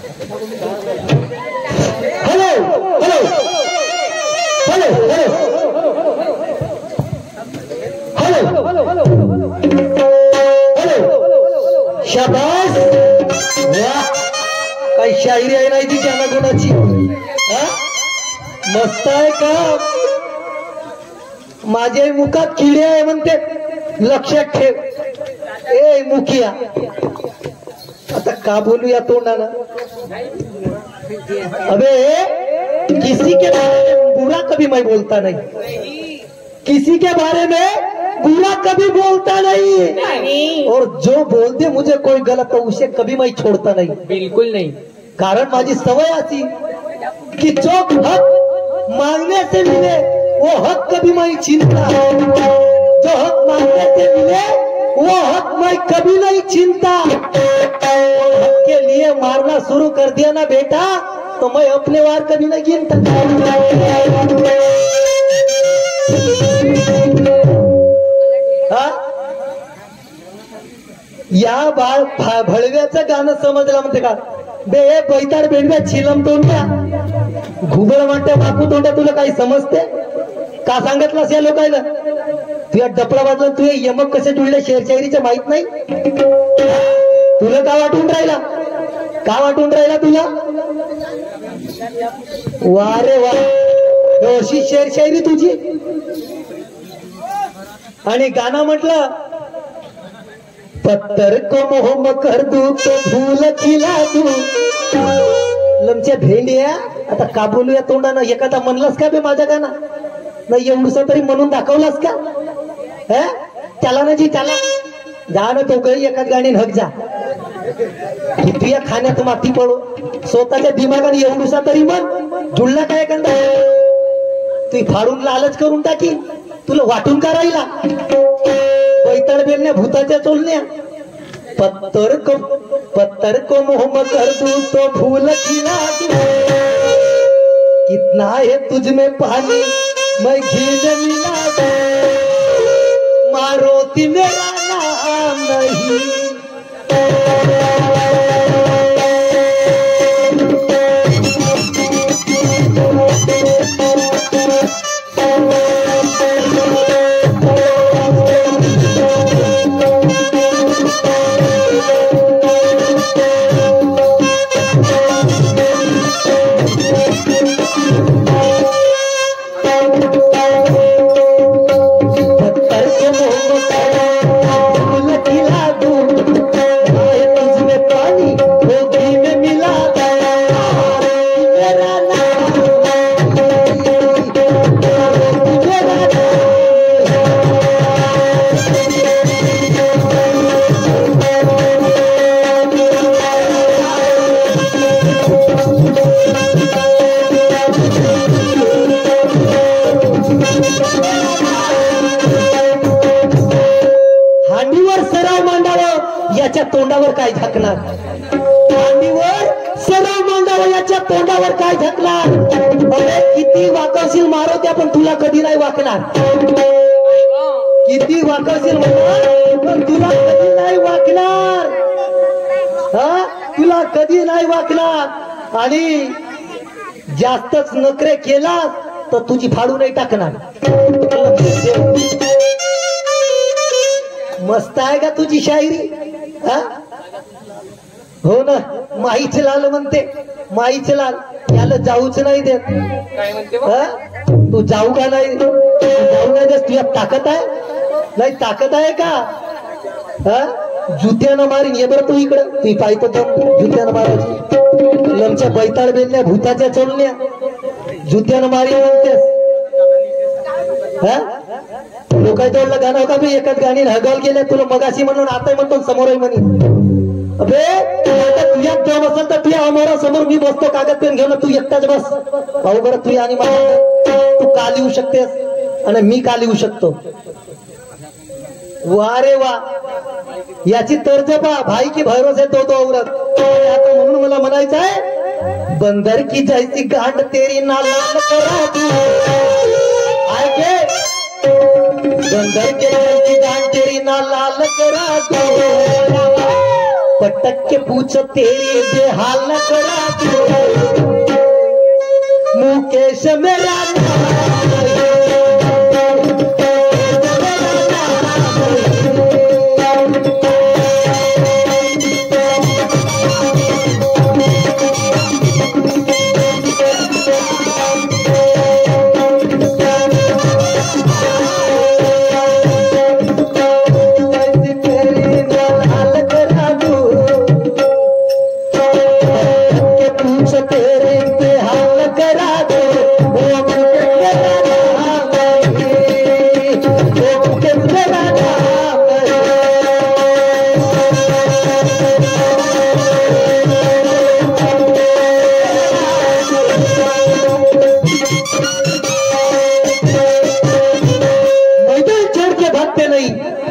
Hello hello hello hello hello hello शाबाश वाह काही शायरी आहे नाही तिच्या ना कोणाची मस्त आहे का माझ्या मुखात किडे आहे म्हणते लक्षात ठेव ए मुखिया आता का बोलू या तोंडाला अबे किसी के बारे में बुरा कभी मैं बोलता नहीं किसी के बारे में बुरा कभी बोलता नहीं और जो बोलते मुझे कोई गलत तो उसे कभी मैं छोड़ता नहीं बिल्कुल नहीं कारण माझी सवय अशी कि जो हक मांगने से मिले वो हक कभी मैं छीनता जो हक मांगने से मिले वो हक मैं कभी नहीं छीनता हक के लिए मारना शुरू कर दिया ना बेटा तो मैं अपने वार कभी नहीं गिनता या बाळ भळव्याचं गाणं समजलं म्हणते का बे बैताड बेडव्या छिलम तोंड्या घुबळ वाटत्या बापू तोंड्या तुला काही समजते का सांगितलंस या लोकांना तुझ्या डपळा वाजला तू यमक कसे जुळले शेरशायरीचं माहित नाही तुला का वाटून राहिला तुला वा रे वा अशी शेरशायरी तुझी आणि गाणं म्हटलं पत्थर को मोह कर दू तो भूल खिला तू लमच्या भेंड्या आता का बोलूया तोंडानं एखादा म्हणलास का बे माझ्या गाणं नाही एवढूसा तरी म्हणून दाखवलास का त्याला ना जी त्याला जा ना तो काही एखाद गाणी हक जा तू या खाण्यात माती पडो स्वतःच्या दिमागाने एवढूसा तरी म्हण जुळला काय एखादा तू फाडून लालच करून टाकी तुला वाटून का राहिला बैताळ बेलण्या भूताच्या चोलण्या पत्थर को मोह कर दू तो फूल खिला दू कितना है तुझ में पानी मैं घी मिला दू मारोती मेरा नाम नहीं तोंडावर काय झाकणार सरळ मांडावर याच्या तोंडावर काय झाकणार अरे किती वाकरशील मारो पण तुला कधी नाही वाकणार किती वाकरशील पण तुला कधी नाही वाकणार तुला कधी नाही वाकणार आणि जास्तच नखरे केला तर तुझी फाडू नाही टाकणार मस्त आहे का तुझी शायरी हो ना माईचे लाल म्हणते माईचे लाल याला जाऊच नाही देत काय म्हणते तू जाऊ का नाही जाऊ नाही देत तुझ्या ताकद आहे नाही ताकद आहे का जुत्यानं मारीन ये बरं तू इकडं तू पाहतो जुत्यानं मारायची लमच्या बैताळ बेलण्या भूताच्या चोलण्या जुत्यानं मारीन म्हणतेस लोकांच्या गाणं का मी एकाच गाणी हगाल गेल्या तुला मगाशी म्हणून आता म्हणतो समोरही म्हणे अबे तुझ्या दम असेल तर तुझ्या अमोरा समोर मी बसतो कागद पेन घेऊन तू एकटाच बस पाहू बरं तू आणि तू का लिहू शकतेस आणि मी का लिहू शकतो वा रे वा याची तर्ज पा भाई की भरोसे तो औरत आता म्हणून मला म्हणायचं आहे बंदर की जैसी गांड तेरी ना लाल करा तू ऐके बंदर के जैसी गांड तेरी ना लाल करा तू पटक के पूछ तेरी बेहाल न करा तू, मुकेश मेरा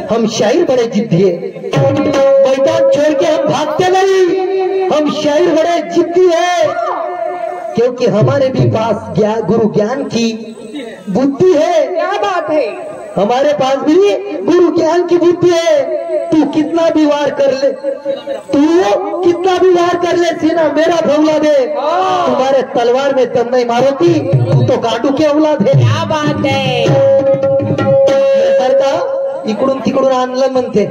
हम शायर बड़े जिद्दी है, मैदान छोड़ के हम भागते नहीं, हम शायर बड़े जिद्दी है, क्योंकि हमारे भी पास गुरु ज्ञान की बुद्धि है। क्या बात है, हमारे पास भी गुरु ज्ञान की बुद्धि है। तू कितना भी वार कर ले, तू कितना भी वार कर ले, सीना मेरा भौला दे, तुम्हारे तलवार में दम नहीं मारोती, तू तो गांडू के औलाद है। क्या बात है, इकडून तिकडून आणलं म्हणते,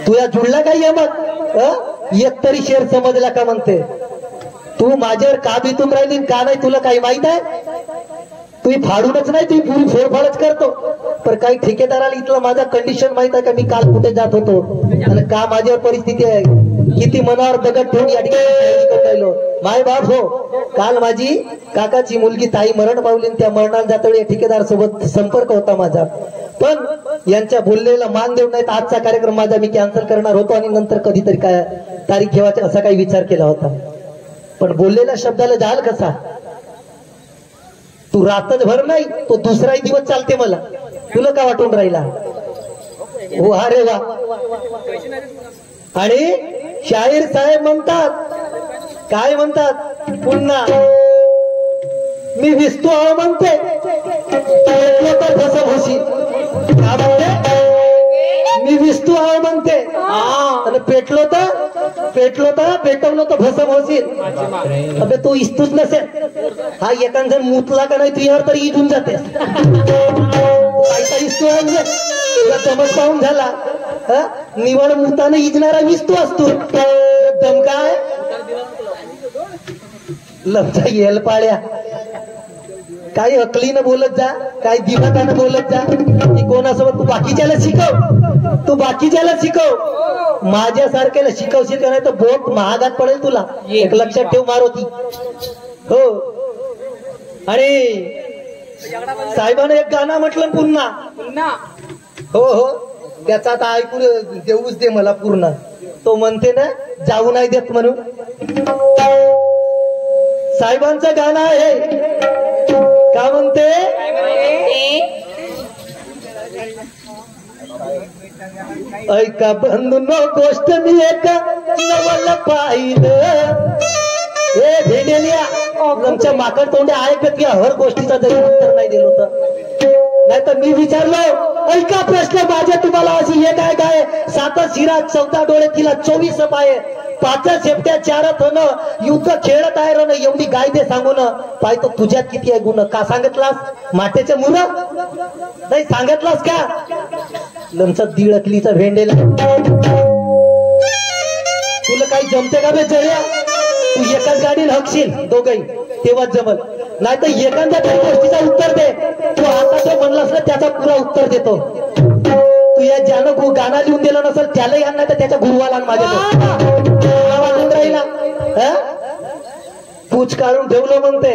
तुला जुळला काही मग एक तरी शेर समजला का म्हणते, तू माझ्यावर का भीतून राहिली का नाही तुला काही माहित आहे, तू फाडूनच नाही तू पुरी फोडफाडच करतो, पण काही ठेकेदाराला इथलं माझा कंडिशन माहित आहे का, मी काल कुठे जात होतो आणि का माझ्यावर परिस्थिती आहे, किती मनावर दगड ठेवून या ठिकाणी राहिलो। माय बाप हो, काल माझी काकाची मुलगी ताई मरण पावली, त्या मरणाला जातावेळी ठेकेदार सोबत संपर्क होता माझा, पण यांच्या बोललेला मान देऊन नाही आजचा कार्यक्रम माझा मी कॅन्सल करणार होतो आणि नंतर कधीतरी काय तारीख घेवायचा असा काही विचार केला होता, पण बोललेल्या शब्दाला जाल कसा, तू रातच भर नाही तो दुसराही दिवस चालते मला, तुला का वाटून राहिला, हो अरे वा। आणि शाहीर साहेब म्हणतात, काय म्हणतात पुन्हा, मी विसतो आहो म्हणते, तर कसं भोशी, का म्हणते, मी विसतो आहो म्हणते, आणि पेटलो तर पेटवलं तर भसम होशील, अबे तू इस्तूच नसेल, हा एखादा जण मुतला का नाही तुझ्यावर तरी इजून जाते, इस्तू आहे तुला चमक पाहून झाला, निवड मुतानं इजणारा विस्तू असतो, दम काय लमचा येल पाळ्या, काही अकलीनं बोलत जा, काही दिमागानं बोलत जा, की कोणासोबत तू बाकीच्याला शिकव, तू बाकीच्याला शिकव, माझ्यासारख्याला शिकवशील का नाही तर बोट महागात पडेल तुला, एक लक्षात ठेव मारुती हो। आणि साहेबानं एक गाणं म्हटलं पुन्हा, हो हो त्याचा आता ऐकू देऊच दे मला पूर्ण, तो म्हणते ना जाऊ नाही देत म्हणून, साहेबांचं गाणं आहे, का म्हणते, ऐका बंधूंनो गोष्ट मी एका नवल पाहिलं, हे भेंडेलिया आमच्या माकड तोंडे ऐकत की हर गोष्टीचा जरी उत्तर नाही दिलं होतं, नाही तर मी विचारलो, ऐका प्रश्न माझ्या तुम्हाला अशी हे काय काय, 7 शिरा 14 डोळे तिला 24 पाय, 5 शेपट्या 4 थन, युद्ध खेळत आहे रण, एवढी गाय दे सांगून, पाय तो तुझ्यात किती आहे गुण, का सांगितलास माटेच्या मुर नाही सांगितलास का, लमचा दिळकलीचा भेंडेला, तुला काही जमते का बे जळ्या, तू एकाच गाडीला हकशील दोघही तेव्हा जमल, नाही तर एखाद्या काही गोष्टीचा उत्तर दे, तू आता जो म्हणलास ना त्याचा पुरा उत्तर देतो, तू या ज्यानं गाणं लिहून दिलं नसेल त्यालाही आण, नाही तर त्याच्या गुरुवाला माझ्या राहिला, पूछ काढून ठेवलं म्हणते,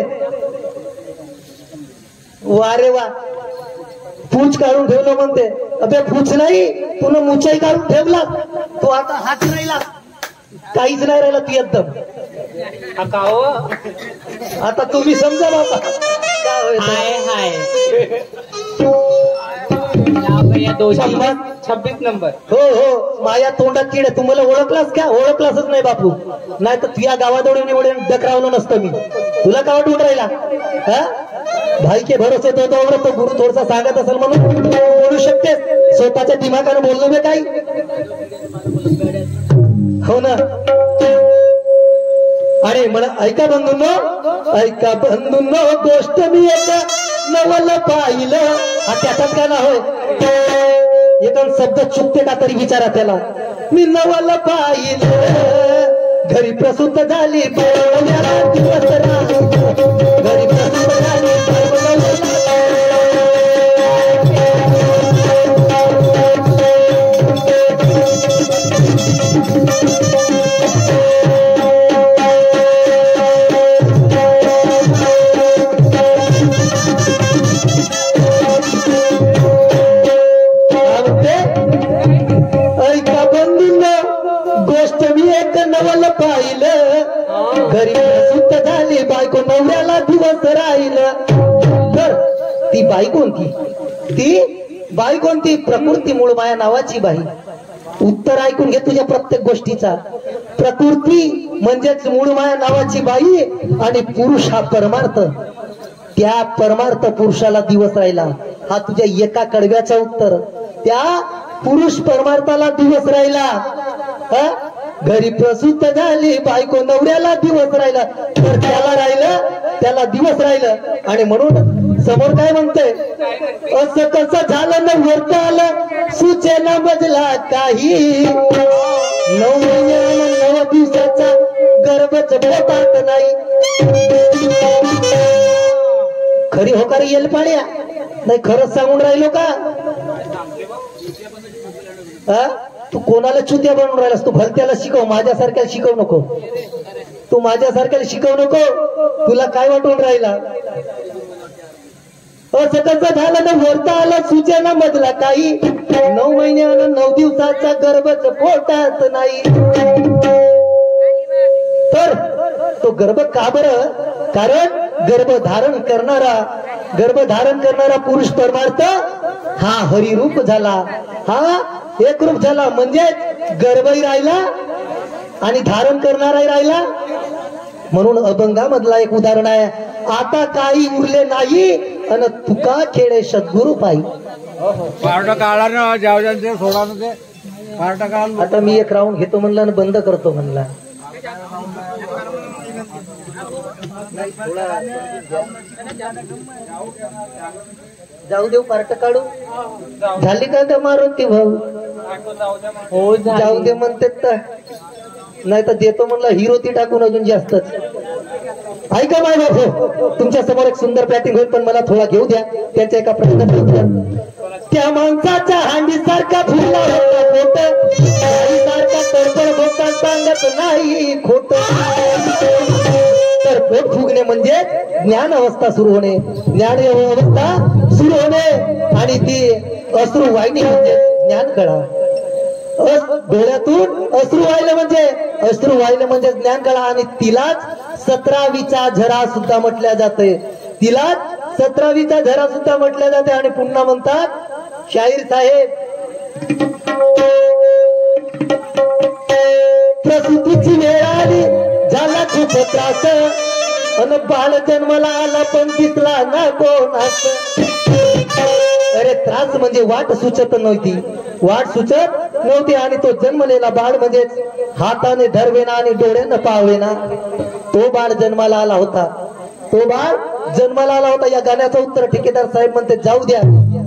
वारे वा, पूछ काढून ठेवलं म्हणते, अबे पूछ नाही तुला मुचाई काढून ठेवला, तू आता हात राहिला, काहीच नाही राहिला तू एकदम, आता तुम्ही समजा बाबा हाय 26 नंबर, हो हो माझ्या तोंडात किड, तुम्हाला ओळखलास का, ओळखलासच नाही बापू, नाही तर तुझ्या गावाजवळ एवढे डकरावलं नसतं मी, तुला का वाटून राहिला, भाई के भरोसे तो गुरु थोडसा सांगत असेल म्हणून बोलू शकते, स्वतःच्या दिमागानं बोललो मी काही, हो ना. अरे मला ऐका बंधूंनो गोष्ट मी एक नवल पाहिलं. हा त्याचाच गाणं होय. एका शब्द चुकते का तरी विचारा त्याला. मी नवल पाहिलं घरी प्रसूत झाली बाळवण्याला दिवस राहिलं. घरी प्रसूत झाली घरी सुत झाली बायको नवऱ्याला दिवस राहिलं. तर ती बाई कोणती? ती बाई कोणती? प्रकृती मूळ माया नावाची बाई. उत्तर ऐकून घे तुझ्या प्रत्येक गोष्टीचा. प्रकृती म्हणजेच मूळ माया नावाची बाई आणि पुरुष हा परमार्थ. त्या परमार्थ पुरुषाला दिवस राहिला. हा तुझ्या एका कडव्याचं उत्तर. त्या पुरुष परमार्थाला दिवस राहिला. घरी प्रसूत झाली बायको नवऱ्याला दिवस राहिला. तर त्याला दिवस राहिलं. आणि म्हणून समोर काय म्हणतंय? असं कसं झालं न व्यर्थ आलं सुचेना बजला काही. 9 महिन्यानं 9 दिवसाचा गर्भच पोटात नाही. खरी होकार येईल पाड्या नाही. खरंच सांगून राहिलो का? तू कोणाला चुत्या बनवून राहिलास? तू भलत्याला शिकव, माझ्यासारख्याला शिकवू नको. तू माझ्यासारख्याला शिकवू नको. तुला काय वाटून राहिला? असं कसं झालं ना वरता आला सूचना मधला काही. 9 महिन्यानं 9 दिवसाचा गर्भच पोटात नाही. तर तो गर्भ का बरं? कारण गर्भधारण करणारा पुरुष परमार्थ हा हरिरूप झाला. हा एक रूप झाला. म्हणजे गर्भही राहिला आणि धारण करणाराही राहिला. म्हणून अभंगामधला एक उदाहरण आहे. आता काही उरले नाही आणि तुका खेळे सद्गुरु पायी. आता मी एक राऊंड घेतो म्हणलं आणि बंद करतो म्हणला. जाऊ देऊ पार्ट काढू. झाली का तर मारून ती भाऊ. हो जाऊ दे म्हणते तर. नाही तर देतो म्हणलं हिरो ती टाकून अजून जास्तच. ऐका माय बाबू, तुमच्या समोर एक सुंदर पॅटिंग होईल पण मला थोडा घेऊ द्या. त्यांच्या एका प्रश्न. त्या माणसाच्या हांडी सारखा फुलला होता पोट. सारखा तडफड होता सांगत नाही खोट. तर पोट फुगणे म्हणजे ज्ञान अवस्था सुरू होणे. ज्ञान अवस्था सुरू होणे आणि ती अश्रू वाहिनी म्हणजे ज्ञान कळा. डोळ्यातून अश्रू वाहिले म्हणजे ज्ञान कळा. आणि तिलाच 17वीचा झरा सुद्धा म्हटल्या जाते. तिलाच 17वीचा झरा सुद्धा म्हटल्या जाते. आणि पुन्हा म्हणतात शाहीर साहेब, प्रसूतीची वेळ आली झाला खूप त्रास. अन बाळ जन्माला आला पण दिसला ना कोणास. अरे त्रास म्हणजे वाट सुचत नव्हती. आणि तो जन्मलेला बाळ म्हणजेच हाताने धरवेना आणि डोळ्यानं पावेना. तो बाळ जन्माला आला होता. या गाण्याचं उत्तर ठेकेदार साहेब म्हणते जाऊ द्या.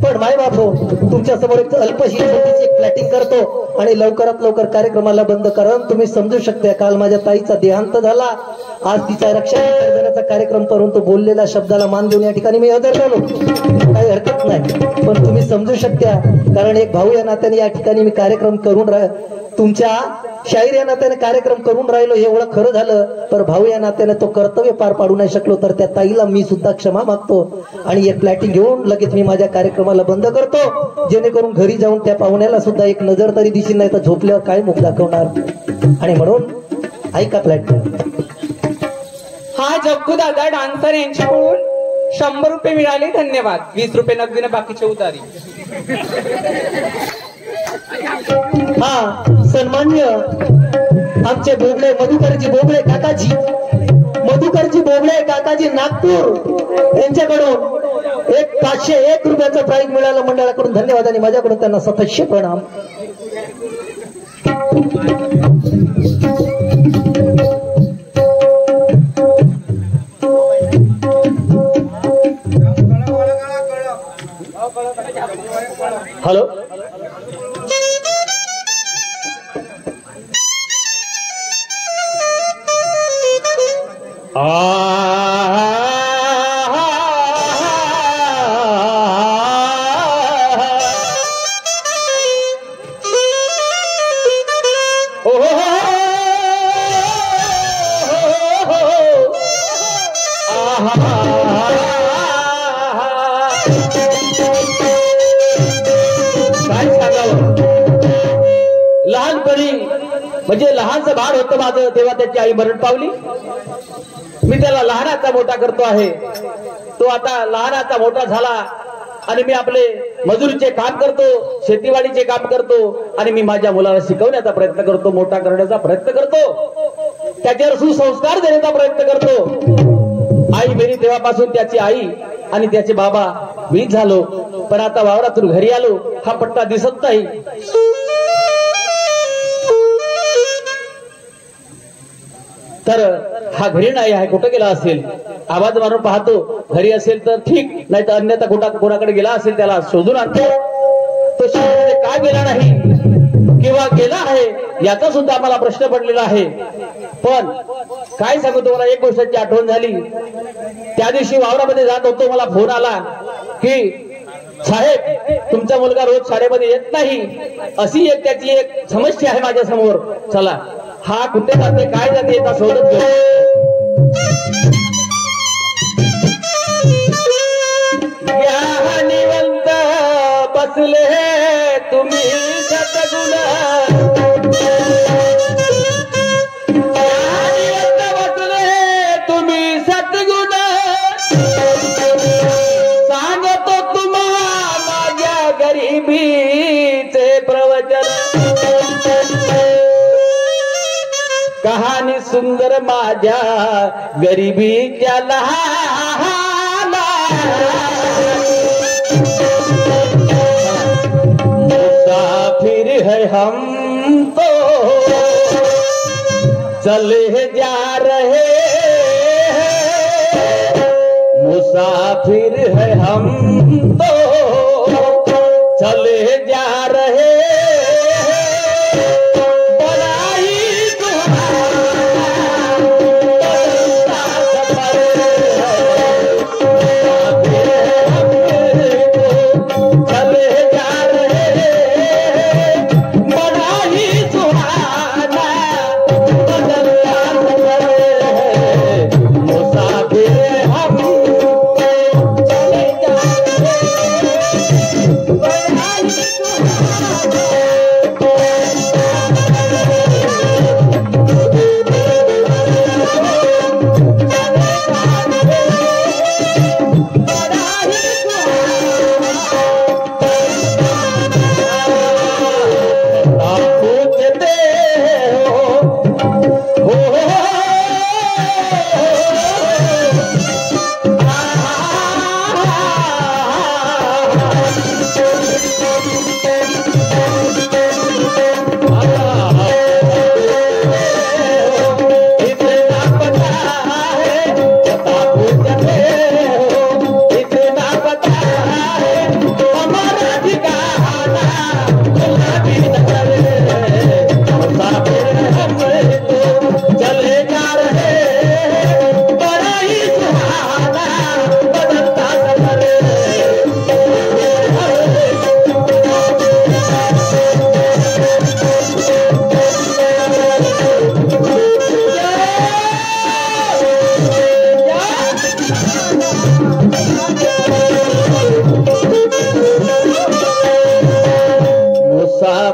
पण माय बापू, तुमच्या समोर एक अल्पशी एक प्लॅटिंग करतो आणि लवकरात लवकर कार्यक्रमाला बंद करा. तुम्ही समजू शकता काल माझ्या ताईचा देहांत झाला. आज तिचा रक्षा करण्याचा कार्यक्रम करून तो बोललेल्या शब्दाला मान देऊन या ठिकाणी मी हजर झालो. काही हरकत नाही. पण तुम्ही समजू शकता कारण एक भाऊ या नात्याने या ठिकाणी मी कार्यक्रम करून तुमच्या शाहीर या नात्याने कार्यक्रम करून राहिलो. एवढं खरं झालं. पण भाऊ या नात्याने तो कर्तव्य पार पाडू नाही शकलो. तर त्या ताईला मी सुद्धा क्षमा मागतो. आणि एक प्लॅटिंग घेऊन लगेच मी माझ्या कार्यक्रमाला बंद करतो. जेणेकरून घरी जाऊन त्या पाहुण्याला सुद्धा एक नजर तरी दिसेल. नाही तर झोपल्यावर काय मुख दाखवणार. आणि म्हणून ऐका प्लॅटिंग. हा जग्गू दादा डान्सर यांच्याकडून 100 रुपये मिळाले. धन्यवाद. 20 रुपये नगदीने बाकीचे उतारी. हा सन्मान्य आमचे बोबडे मधुकरजी बोबडे काकाजी नागपूर यांच्याकडून एक 501 रुपयाचं प्राईज मिळालं मंडळाकडून. धन्यवाद. आणि माझ्याकडून त्यांना सततशे प्रणाम. हॅलो लहानपणी म्हणजे लहानचं बाळ होतं माझं तेव्हा त्याची आई मरण पावली. मी त्याला लहानाचा मोठा करतो आहे. तो आता लहानाचा मोठा झाला आणि मी आपले मजुरीचे काम करतो, शेतीवाडीचे काम करतो आणि मी माझ्या मुलाला शिकवण्याचा प्रयत्न करतो, मोठा करण्याचा प्रयत्न करतो, त्याच्यावर सुसंस्कार देण्याचा प्रयत्न करतो. आई मेली तेव्हापासून त्याची आई आणि त्याचे बाबा मीच झालो. पण आता वावरातून घरी आलो, हा पट्टा दिसत नाही. तर हा घरी नाही आहे, कुठं गेला असेल? आवाज मारून पाहतो, घरी असेल तर ठीक, नाही तर अन्यथा कोणाकडे गेला असेल त्याला शोधून आणतो. तो शेतामध्ये का गेला नाही किंवा गेला आहे याचा सुद्धा आम्हाला प्रश्न पडलेला आहे. पण काय सांगू तुम्हाला, एक गोष्टीची आठवण झाली. त्या दिवशी वावरामध्ये जात होतो, मला फोन आला की साहेब तुमचा मुलगा रोज शाळेमध्ये येत नाही, अशी त्याची एक समस्या आहे माझ्या समोर. चला हा कुठे जाते काय जाते याचा शोधत घेऊ. निवंत बसले तुम्ही सतगुण, निवंत बसले तुम्ही सतगुण, सांगतो तुम्हा माझ्या गरिबीचे प्रवचन. कहाणी सुंदर माझ्या गरिबीच्या लहान, मुसाफिर है हम तो चले जा रहे, मुसाफिर है हम तो चले जा रहे.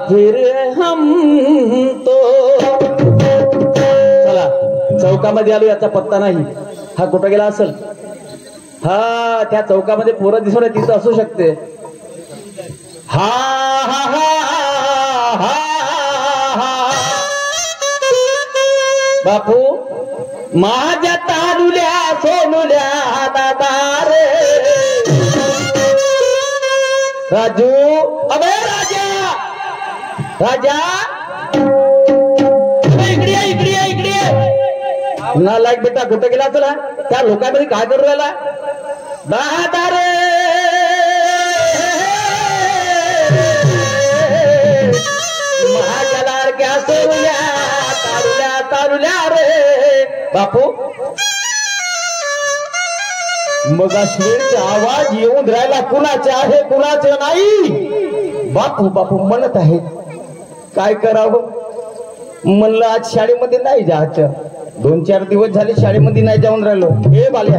फिर हम तो. चला चौकामध्ये आलो, याचा पत्ता नाही. हा कुठं गेला असेल? हा त्या चौकामध्ये पोरं दिसून तिथं असू शकते. हा हा हा हा बापू माझ्या तारुल्या सोनुल्या दादा रे, राजू अबे राजा राजा ना लाईक बेटा कुठे गेला तुला त्या लोकांमध्ये काय करू राहिला दादारे महाजलार क्या सोल्या तारुल्या तारुल्या रे बापू मग अश्विनचा आवाज येऊन राहिला कुणाचे आहे कुणाचे नाही बापू बापू म्हणत आहे काय करावं म्हणलं आज शाळेमध्ये नाही जायचं 2-4 दिवस झाले शाळेमध्ये नाही जाऊन राहिलो हे बाल्या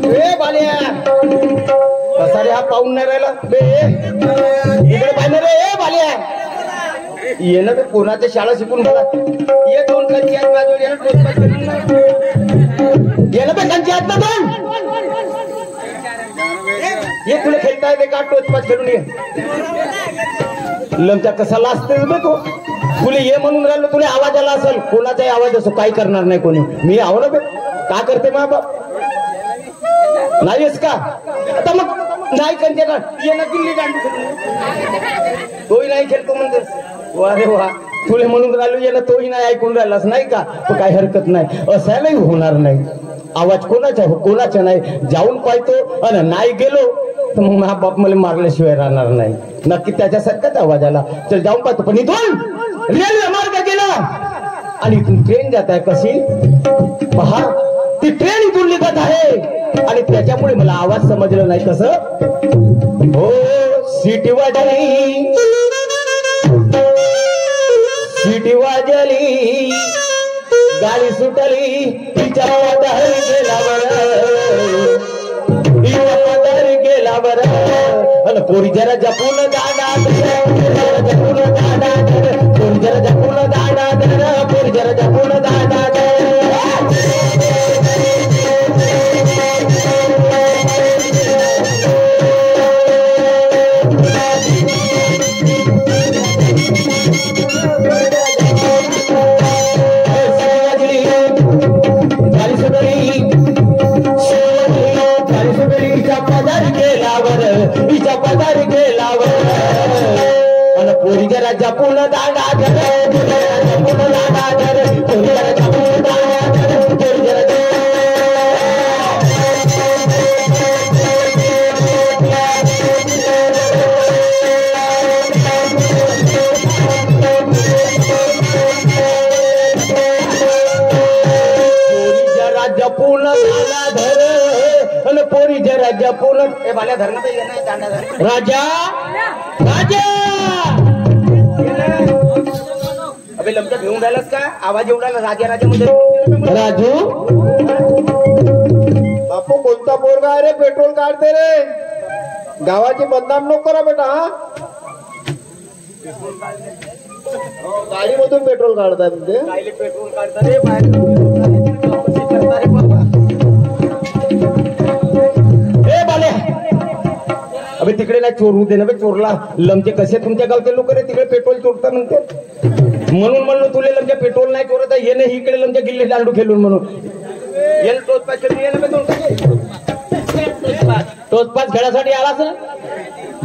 हे बाल्या कसा रे हा पाहून नाही राहिला बे इकडे पाहिलं रे हे बाल्या येणं बे कोणाच्या शाळा शिकून बघा ये 2 कंची आहेत बाजूला येणं बे कंची आहेत ना 2 ये तुला खेळता येते का टोचपाच खेळून ये लमच्या कसा लाजतेस बे तो तुला ये म्हणून राहिलो तुला आवाज आला असेल कोणाचाही आवाज असो काही करणार नाही कोणी मी आहो ना बे का करते मा बाप नाहीस का आता मग नाही कंचे का ये ना दिल्ली दांडू तोही नाही खेळतो म्हणते वा रे वा तुले म्हणून राहिलो ये ना तोही नाही ऐकून राहिलास नाही का तो काही हरकत नाही असायलाही होणार नाही आवाज कोणाचा हो कोणाचा नाही जाऊन पाहतो आणि नाही गेलो तर मग माझा बाप मला मारल्याशिवाय राहणार नाही नक्की त्याच्यासारखाच आवाज आला चल जाऊन पाहतो पण इथून रेल्वे मार्ग गेला आणि इथून ट्रेन जात आहे कशी पहा ती ट्रेन इथून निघत आहे आणि त्याच्यामुळे मला आवाज समजला नाही कसं हो सिटी वाजली सिटी वाजली गाडी सुटली तिच्या पदार गेला बर अन पोरी जरा जपून दादा जपून दादा पोरी जरा जपून दादा पोरी जरा जपून दादा पोरी जरा जपून दादा जपून दादा पोरी जरा जपून दादा पोरी जरा जपून दादा धर आणि पोरी जरा जपून ए बाल्या धरणं राजा राजा अबे लमचा घेऊन राहिलास का आवाज येऊन राहिला राजा राजा मध्ये राजू बापू कोणता पोरगा आहे रे पेट्रोल काढते रे गावाची बदनाम नको करा बेटा हा गाडी मधून पेट्रोल काढताय म्हणजे पेट्रोल काढता रे बाहेर अबे तिकडे नाही चोरू दे ना बे चोरला लमचे कसे तुमच्या गावचे लोक रे तिकडे पेट्रोल चोरता म्हणते म्हणून म्हणलो तुले लमच्या पेट्रोल नाही चोरत ये नाही इकडे लमच्या गिल्ले दांडू खेळून म्हणून येल टोचपास खेळून ये ना टोचपास खेळासाठी आलास ना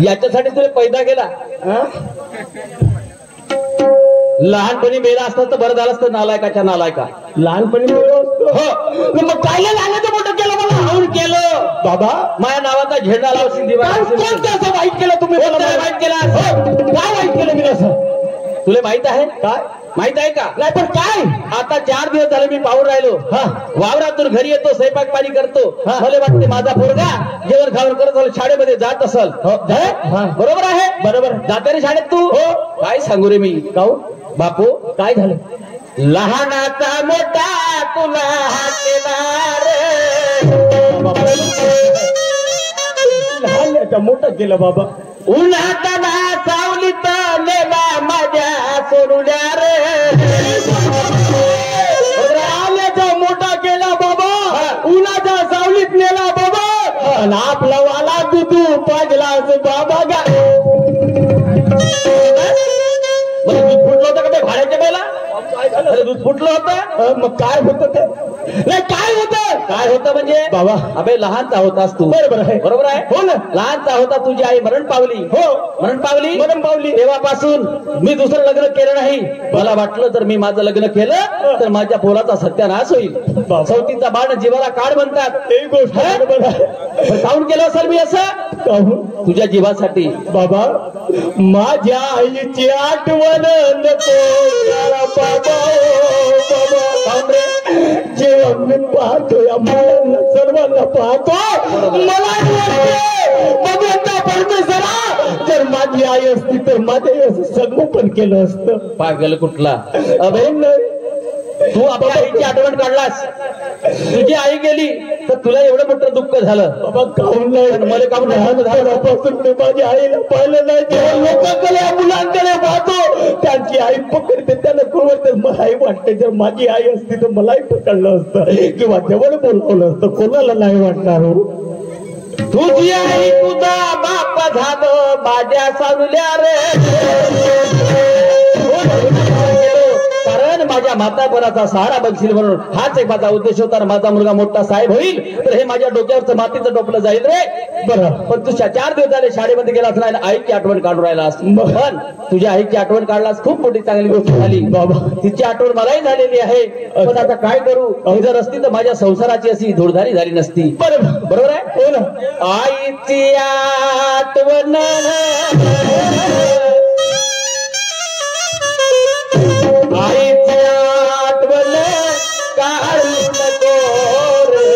याच्यासाठी तुला पैदा केला लहानपणी मेला असतं तर बरं झालं असतं नालायकाच्या नालायका लहानपणी मेलो असतो हो मग काय लहानाचं मोठं केलं मला हाऊन केलं बाबा माझ्या नावाचा झेंडा लावशील दिवाळी असं वाईट केलं तुम्ही वाईट केला काय वाईट केलं मी असं तुला माहित आहे काय माहित आहे का नाही पण काय आता 4 दिवस झाले मी पाहून राहिलो वावरातून घरी येतो स्वयंपाक पाणी करतो मला वाटते माझा पोरगा जेवण खावण करत असेल शाळेमध्ये जात असेल बरोबर आहे बरोबर जाते रे शाळेत तू हो काय सांगू रे मी काऊ बापू काय झालं लहानाचा मोठा तुला लहानाचा मोठा केलं बाबा उन्हाताना सावलीत नेला माझ्या सोडूल्या रे आल्याचा मोठा केला बाबा उन्हाच्या सावलीत नेला बाबा आणि आपला वाला तू पाजला बाबा गा मी फुटलो होतं का ते भाड्याच्या पहिला अरे दूध फुटलं होतं. मग काय होतं ते? नाही काय होतं म्हणजे बाबा. अबे लहानचा होतास तू. बरोबर आहे. बरोबर आहे. हो ना. लहानचा होता, तुझी आई मरण पावली. हो. मरण पावली. तेव्हापासून मी दुसरं लग्न केलं नाही. मला वाटलं तर मी माझं लग्न केलं तर माझ्या पोराचा सत्यानाश होईल. चौथीचा बाण जीवाला काढ म्हणतात. एक गोष्ट बरोबर आहे. पण काहून केलं असेल मी असं? काहून? तुझ्या जीवासाठी. बाबा, माझ्या आईची आठवण नको याला बाबा. बाबा काहून रे? जेव्हा मी पाहतो या मुलांना सर्वांना पाहतो, मला भगवंता परमेश्वरा, जर माझी आई असती तर माझ्या असं संगोपन केलं असतं. पागल कुठला. अबे नाही. तू आपल्या आईची आठवण काढलास, तुझी आई गेली तर तुला एवढं मोठं दुःख झालं. बाबा काहून नाही? मला काहून लहानपणापासून मी माझ्या आईला पाहिलं नाही. जेव्हा लोकांकडे या मुलांकडे पाहतो त्यांची आई पकडते, त्यांना कुरवते. मलाही वाटते जर माझी आई असती तर मलाही पकडलं असतं किंवा जवळ बोलवलं असतं. कोणाला नाही वाटणार हो? तुझी आई तुझा बाप झालं माझ्या सावल्या रे. कारण माझ्या म्हातारपणाचा सहारा बघशील म्हणून हाच एक माझा उद्देश होता. माझा मुलगा मोठा साहेब होईल तर हे माझ्या डोक्यावरचं मातीचं टोपलं जाईल रे. बरं, पण तू 4 दिवस झाले शाळेमध्ये गेलास नाही, आईची आठवण काढून राहिलास. पण तुझ्या आईची आठवण काढलास, खूप मोठी चांगली गोष्ट झाली बाबा. तिची आठवण मलाही झालेली आहे. पण आता काय करू? ती जर असती तर माझ्या संसाराची अशी धुळधारी झाली नसती. बरोबर आहे. हो ना. आईची आठवण आईची आठवण काढू नको रे.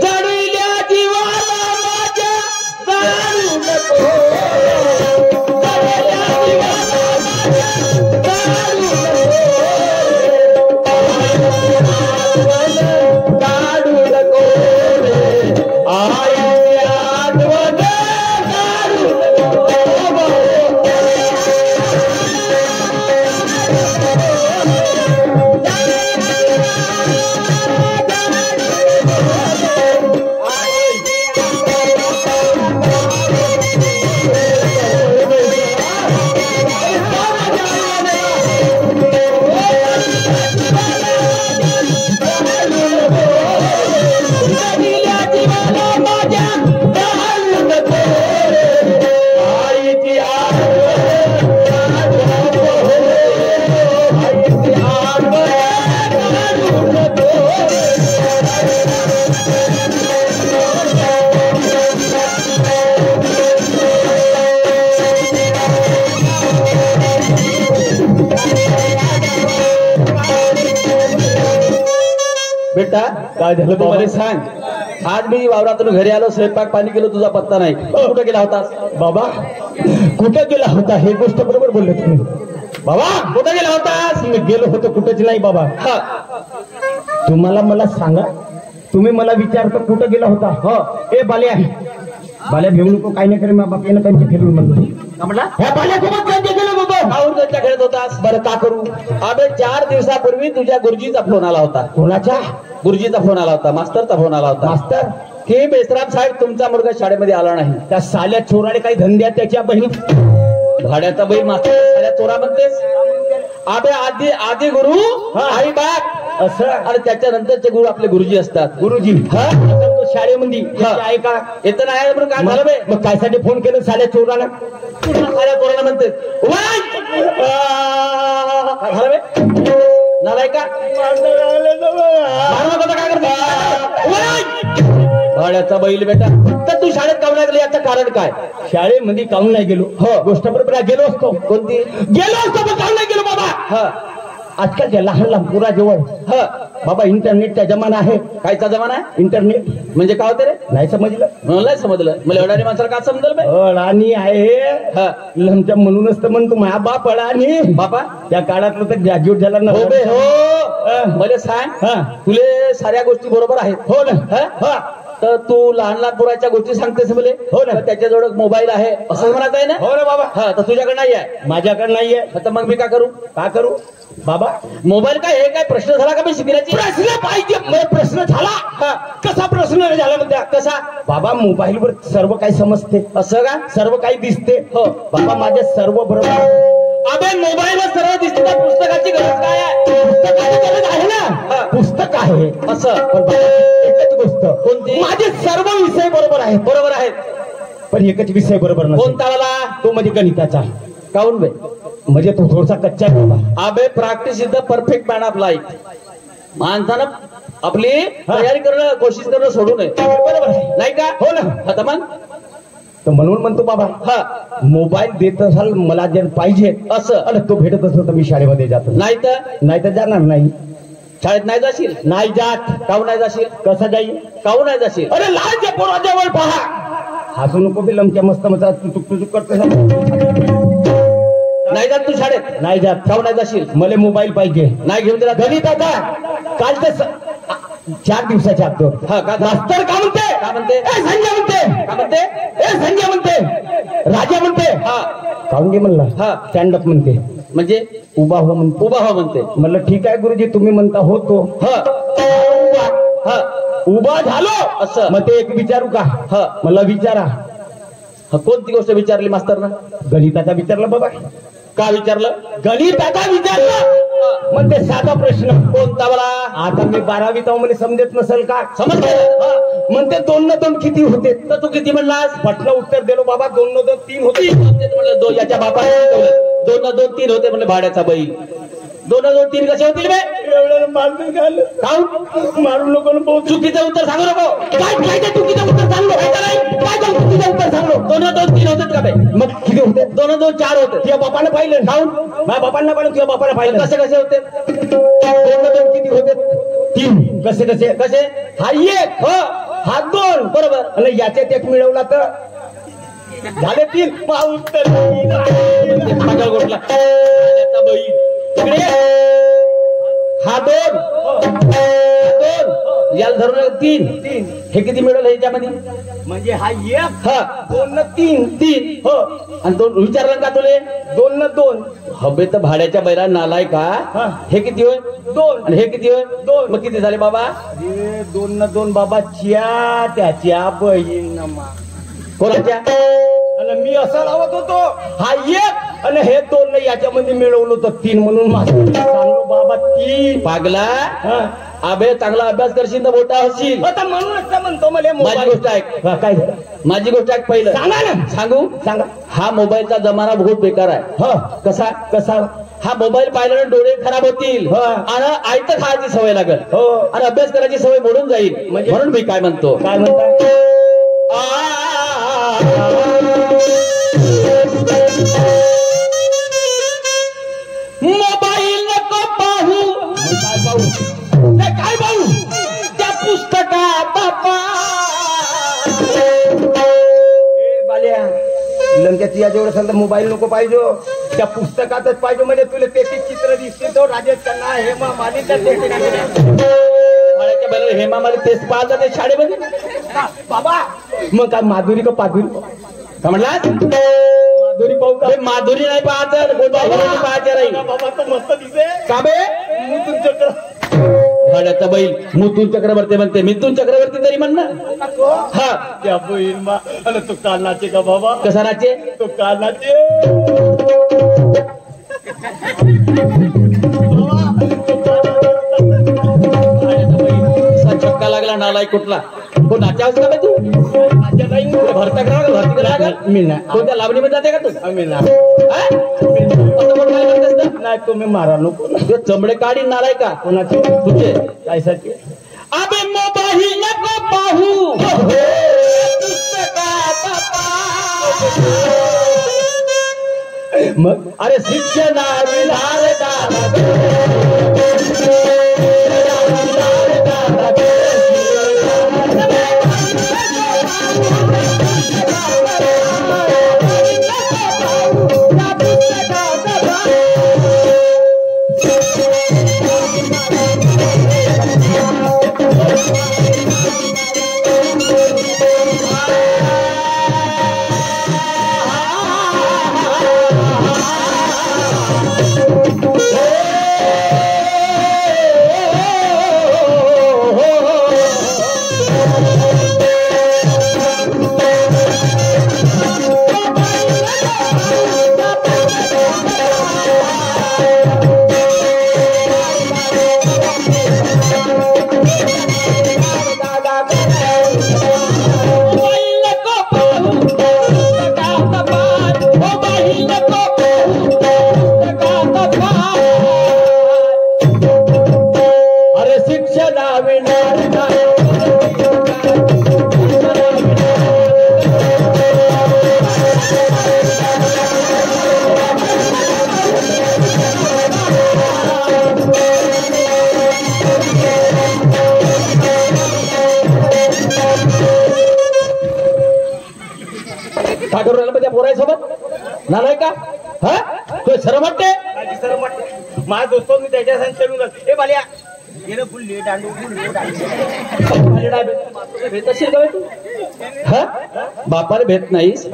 जडल्या जीवाला माझ्या काढू नको. जडल्या जीवाला माझ्या काढू नको. काढू नको रे. आईची आठवण काढू नको. बेटा काय झालं तू बाबा? मला सांग. आज मी वावरातून घरी आलो, स्वयंपाक पाणी केलं, तुझा पत्ता नाही. कुठे गेला होतास? बाबा कुठे गेला होता? हे गोष्ट बरोबर बोलले तुम्ही. बाबा कुठे गेला होतास? मी गेलो होतो कुठेच नाही बाबा. हा. तुम्हाला मला सांगा, तुम्ही मला विचारता कुठं गेला होता? हो. ए बाल्या, बाल्या घेऊ नको, काही नाही करे. मग बापानं त्यांची फिरून म्हणतो. का म्हटला? ह्या बाल्यासोबत त्यांचे गेलो बाबा. काहून त्यांच्या खेळत होतास? बरं का करू? अबे 4 दिवसापूर्वी तुझ्या गुरुजीचा फोन आला होता. कोणाच्या? गुरुजीचा फोन आला होता, मास्तरचा फोन आला होता. मास्तर? की बेसराम साहेब तुमचा मुलगा शाळेमध्ये आला नाही. त्या साल्या चोराने काही धंद्या त्याच्या बहीण भाड्याचा बाई मास्तर साल्या चोरा म्हणतेस? अबे आधी गुरु आई बाप असं. आणि त्याच्यानंतरचे गुरु आपले गुरुजी असतात. गुरुजी हा? तो शाळेमध्ये आहे का? येतं नाही म्हणून काय झालं बे? मग कायसाठी फोन केलं साल्या चोराला? कुठला साल्या चोराला म्हणतेस? काय झालं बे? नालाय का? काय करते? भाड्याचा बैल बेटा. तर तू शाळेत काहून नाही गेली, याचं कारण काय? शाळेमध्ये काहून नाही गेलो? हो. गोष्ट बरोबर आहे, गेलो असतो. कोणती? गेलो असतो पण काहून नाही गेलो बाबा? हा. आजकालच्या लहान लहान पुराजवळ हा. बाबा इंटरनेटचा जमाना आहे. कायचा जमाना आहे? इंटरनेट म्हणजे काय होते रे? नाही समजलं? मला नाही समजलं. मला एवढ्या माणसाला का समजलं बे? अडाणी आहे. हा. लमच्या म्हणूनच तर म्हणतो माझा बाप अडाणी. बापा त्या काळातलं तर ग्रॅज्युएट झाला ना. हो बे हो. मला सांग, हा. तुले साऱ्या गोष्टी बरोबर आहेत. हो ना. हा? हा. तर तू लहान लहान पोराच्या गोष्टी सांगतेस मले. हो ना. तर त्याच्याजवळ मोबाईल आहे असं म्हणत आहे ना? हो ना बाबा. हा. तर तुझ्याकडे नाही आहे. माझ्याकडे नाहीये. आता मग मी काय करू? का करू बाबा? मोबाईल काय हे काय प्रश्न झाला का मी शिकण्याची? प्रश्न पाहिजे. मग प्रश्न झाला. हा. कसा प्रश्न झाला म्हणत्या? कसा? बाबा मोबाईलवर सर्व काही समजते, असं का? सर्व काही दिसते. हो. बाबा माझ्या सर्व बरोबर. अबे मोबाईलवर सर्व दिसतं, पुस्तकाची गरज काय आहे? असं पण बाबा, एकच गोष्ट कोणती? माझे सर्व विषय बरोबर आहेत, बरोबर आहेत. पण एकच विषय बरोबर नसेल. कोणता वाला? तो मध्ये गणिताचा. काऊन बे? म्हणजे तो थोडासा कच्चा आहे बाबा. अबे practice is the perfect man of life. माणसानं आपली तयारी करणं, कोशिश करणं सोडू नये. बरोबर आहे. नाही का? हो ना. आता मग तर म्हणून म्हणतो बाबा, हा मोबाईल देत असाल मला जर पाहिजे असं. आणि तो भेटत असतो तर मी शाळेमध्ये जातो. नाही तर नाही तर जाणार नाही. शाळेत नाही जाशील? नाही जात. काऊन नाही जाशील? कसा जाईल? काऊन नाही जाशील? अरे लहानच्या पोराजवळ पहा, हसू नको बी लमच्या मस्त मस्त तुक करतो. नाही जात तू शाळेत? नाही जात. काऊन नाही जाशील? मला मोबाईल पाहिजे. नाही घेऊन दिला? गणिताचा कालच्या 4 दिवसाच्या अगोदर. हा का? मास्तर का म्हणते? का म्हणते? ए संजय म्हणते. का म्हणते? ए संजय म्हणते. राजा म्हणते. हा काऊन घे म्हणला. हा. स्टँडअप म्हणते. म्हणजे उभा हो म्हणतो. उभा हो म्हणते. म्हणलं ठीक आहे गुरुजी, तुम्ही म्हणता होतो. हा हा उभा झालो असं. मग ते एक विचारू का? हा. मला विचारा. हा, कोणती गोष्ट विचारली मास्तरनं? गणिताचा विचारला बाबा. का विचारलं? गणिताचा विचारला. मग ते साधा प्रश्न. कोणता मला? आता मी 12वीत आहो, मला समजत नसेल का? समजलं. म्हणते 2 न 2 किती होते? तर तू किती म्हणलास? पटलं उत्तर दिलो बाबा. 2 न 2 3 होती. म्हणलं दो याच्या बापाने 2 न 2 3 होते म्हणले भाड्याचा बैल. 2 न 2 3 कसे होतील बे? एवढं मारून घाल. काऊन? मारू नको ना भाऊ. चुकीचं उत्तर सांगू नको. काय ते चुकीचं उत्तर सांगलो. काय चुकीचं उत्तर सांगलो. 2 न 2 3 होतात का बे? मग किती होते? 2 न 2 4 होते. तुझ्या बापानं पाहिलं. काऊन? माझ्या बापांना पाहिलं, तुझ्या बापानं पाहिलं. कसे कसे होते? 2 न 2 किती होते? 3. कसे कसे? कसे? हा 1. हो हा 2. बरोबर. आणि याच्यात 1 मिळवला तर झाले 3. उत्तर 3. पागल गोठला भाड्याचा बैल. इकडे ये. हा 2 याला धरून 3. हे किती मिळवलं ह्याच्यामध्ये? म्हणजे हा 1. हा 2 न 3. 3. हो. आणि 2 विचारलं का तुले? 2 न 2. हबे तर भाड्याच्या बैला नालाय का? हा. हे किती होय? 2. आणि हे किती होय? 2. मग किती झाले बाबा? 2 न 2 बाबा त्याच्या बहीण मा. कोणाच्या? आणि मी असं लावत होतो हा 1 आणि हे 2 न याच्यामध्ये मिळवलं होतं 3 म्हणून माझं सांगलो बाबा 3. पागला. हा. अबे चांगला अभ्यास करशील तर मोठा होशील. आता म्हणूनच तर म्हणतो मला माझी मोबाईल. गोष्ट ऐक. हा, काय झालं? माझी गोष्ट ऐक पहिलं. सांगा ना. सांगू? सांगा. हा मोबाईलचा जमाना बहुत बेकार आहे. हो. कसा? कसा? हा मोबाईल पाहिल्याने डोळे खराब होतील हा. आणि आयतं खायची सवय लागल. हो. आणि अभ्यास करायची सवय मोडून जाईल. म्हणजे? म्हणून मी काय म्हणतो, काय म्हणता? मोबाईल नको पाहू. काय पाहू? ते काय पाहू? त्या पुस्तकात बाल्या लंक्या तुझ्याजवळ असेल तर मोबाईल नको पाहिजे, त्या पुस्तकातच पाहिजे. म्हणजे तुला ते चित्र दिसते तो राजेश खन्ना हेमा मालिका माझ्या बैल हेमा मला तेच पाहत ते शाळेमध्ये. बाबा मग काय माधुरी का पाधुरी का म्हणलास? माधुरी पाहू का? ते माधुरी नाही पाहायचं, गोदावरी पाहायचं नाही. बाबा तर मस्त दिसे का बे? मुतून चक्र भाड्याचा बैल मिथुन चक्रवर्ती म्हणते. मिथुन चक्रवर्ती तरी म्हण ना. हा त्या बहीण मा. आणि तू काल नाचे का बाबा? कसा नाचे? तू काल नाचे. असा छक्का लागला नालाय कुठला. तो नाचावस का बे तू? भरता करा का? मी नाही. कोणत्या लावणीमध्ये जाते का तू? आम्ही नाही. हा? असं कोण काय म्हणतेस ना? नाही तुम्ही मारा नको. तुझे चमडे काढी नालाय का कोणाचे? तुझे? कायसाठी? अबे मोबाईल नको पाहू. मग अरे शिक्षण नालाय का हा तुला शरम वाटते माझी सर म्हटलं माझा दोस्त मी त्याच्या संग चलून जातो. ए बाल्या गेलं फुल्ले दांडू फुल्ले भेट असेल का बे तू हा बापाला भेट नाहीस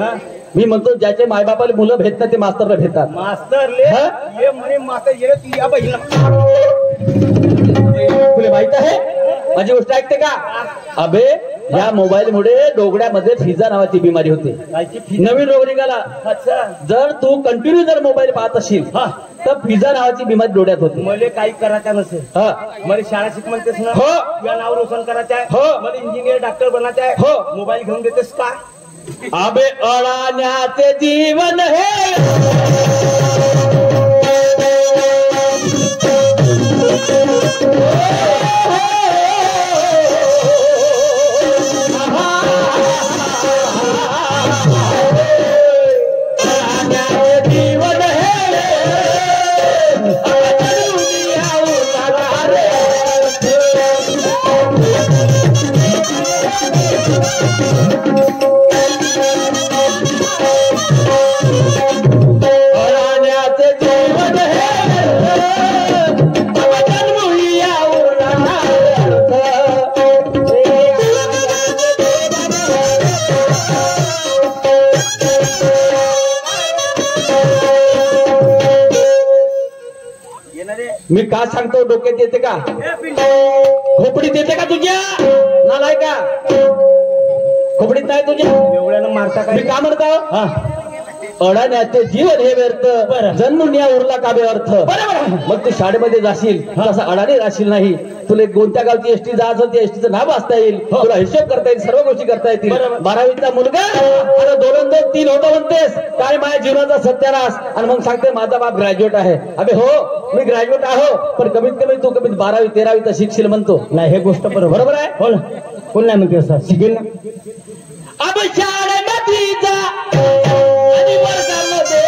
मी म्हणतो ज्याचे मायबापाला मुलं भेट नाही ते मास्तरला भेटतात मास्तर ले हा? ये म्हणे मास्तर ये तू या बहिणा तुला माहित आहे माझी गोष्ट ऐकते का अबे या मोबाईल मुळे डोगड्यामध्ये फिजा नावाची बिमारी होते नवीन रोग निघाला अच्छा जर तू कंटिन्यू जर मोबाईल पाहत असशील तर फिजा नावाची बिमारी डोळ्यात होते मले काही करायचं नसेल हा मला शाळा शिक म्हणतेस ना हो. तुझ्या नाव रोशन करायचं आहे हो. मला इंजिनियर डॉक्टर बनायचं आहे हो. मोबाईल घेऊन देतेस का अबे अडाण्याचे जीवन हे जीवन अडाण्याचे जीवन मी का सांगतो डोक्यात येते का खोपडीत येते का तुझ्या नालाय का खोपडीत नाही तुझ्या एवढ्यानं मारता मी काय का म्हणतो अडाण्याचे जीवन हे व्यर्थ जन्मून या उरला का बे अर्थ मग तू शाळेमध्ये जाशील तसा अडाणी राशील नाही तुला कोणत्या गावची एसटी जायचं त्या एसटीचं नाव वाचता येईल तुला हिशोब करता येईल सर्व गोष्टी करता येतील 12वीचा मुलगा आता 2-2-3 होतं म्हणतेस काय माझ्या जीवनाचा सत्यानाश आणि मग सांगते माझा बाप ग्रॅज्युएट आहे अबे हो मी ग्रॅज्युएट आहो पण कमीत कमी तू कमीत 12वी-13वी तर शिकशील म्हणतो नाही हे गोष्ट बरोबर आहे हो ना कोण नाही म्हणते असं शिकेल ना अब शाळेमध्ये जा आणि वर्गामध्ये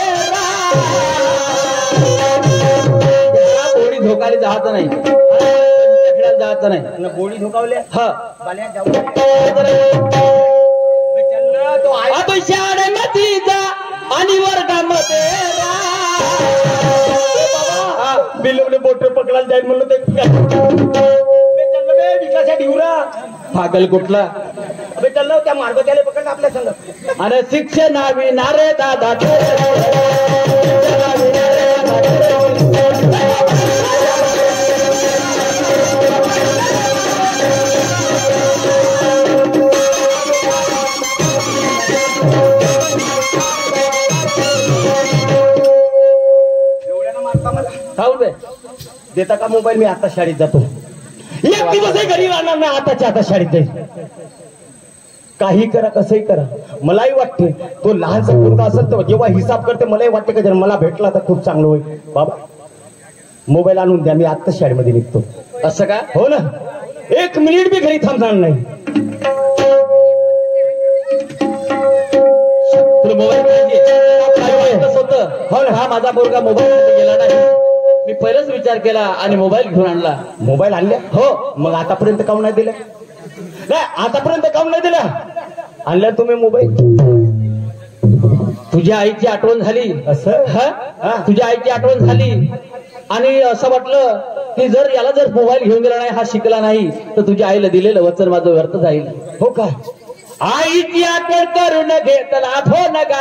कोणी धोकाने जायचं नाही खेळायला जायचं नाही न गोळी झोकावल्या हा बाल्या जाऊ चल तो आहे अब शाळेमध्ये जा आणि वर्गामध्ये बिलवले बोट पकडायला जाईल म्हणलं ते विकासाठी उरा पागल कुठला अबे चल त्या मार्ग त्याला पकड आपल्या संग आणि शिक्षण नारे दादा एवढ्यानं मारता मला खाऊ दे देता का मोबाईल मी आता शाळेत जातो एक दिवसही घरी राहणार नाही आताच्या आता शाळेत जाईल काही करा कसंही करा मलाही वाटते तो लहानसा मुलगा असेल तर जेव्हा हिसाब करते मलाही वाटते का जर मला भेटला तर खूप चांगलं होईल बाबा मोबाईल आणून द्या मी आत्ताच शाळेमध्ये निघतो असं का हो ना 1 मिनिट बी घरी थांबणार नाही तुला मोबाईल पाहिजे होतं हो ना हा माझा पोरगा मोबाईल गेला नाही मी पहिलाच विचार केला आणि मोबाईल घेऊन आणला मोबाईल आणल्या हो मग आतापर्यंत काऊन नाही दिल्या नाही आतापर्यंत काऊन नाही दिल्या आणल्या तुम्ही मोबाईल तुझ्या आईची आठवण झाली असं हा तुझ्या आईची आठवण झाली आणि असं वाटलं की जर याला जर मोबाईल घेऊन गेला नाही हा शिकला नाही तर तुझ्या आईला दिलेलं वचन माझं व्यर्थ जाईल हो का आईची आठवण करून घेतला हो नगा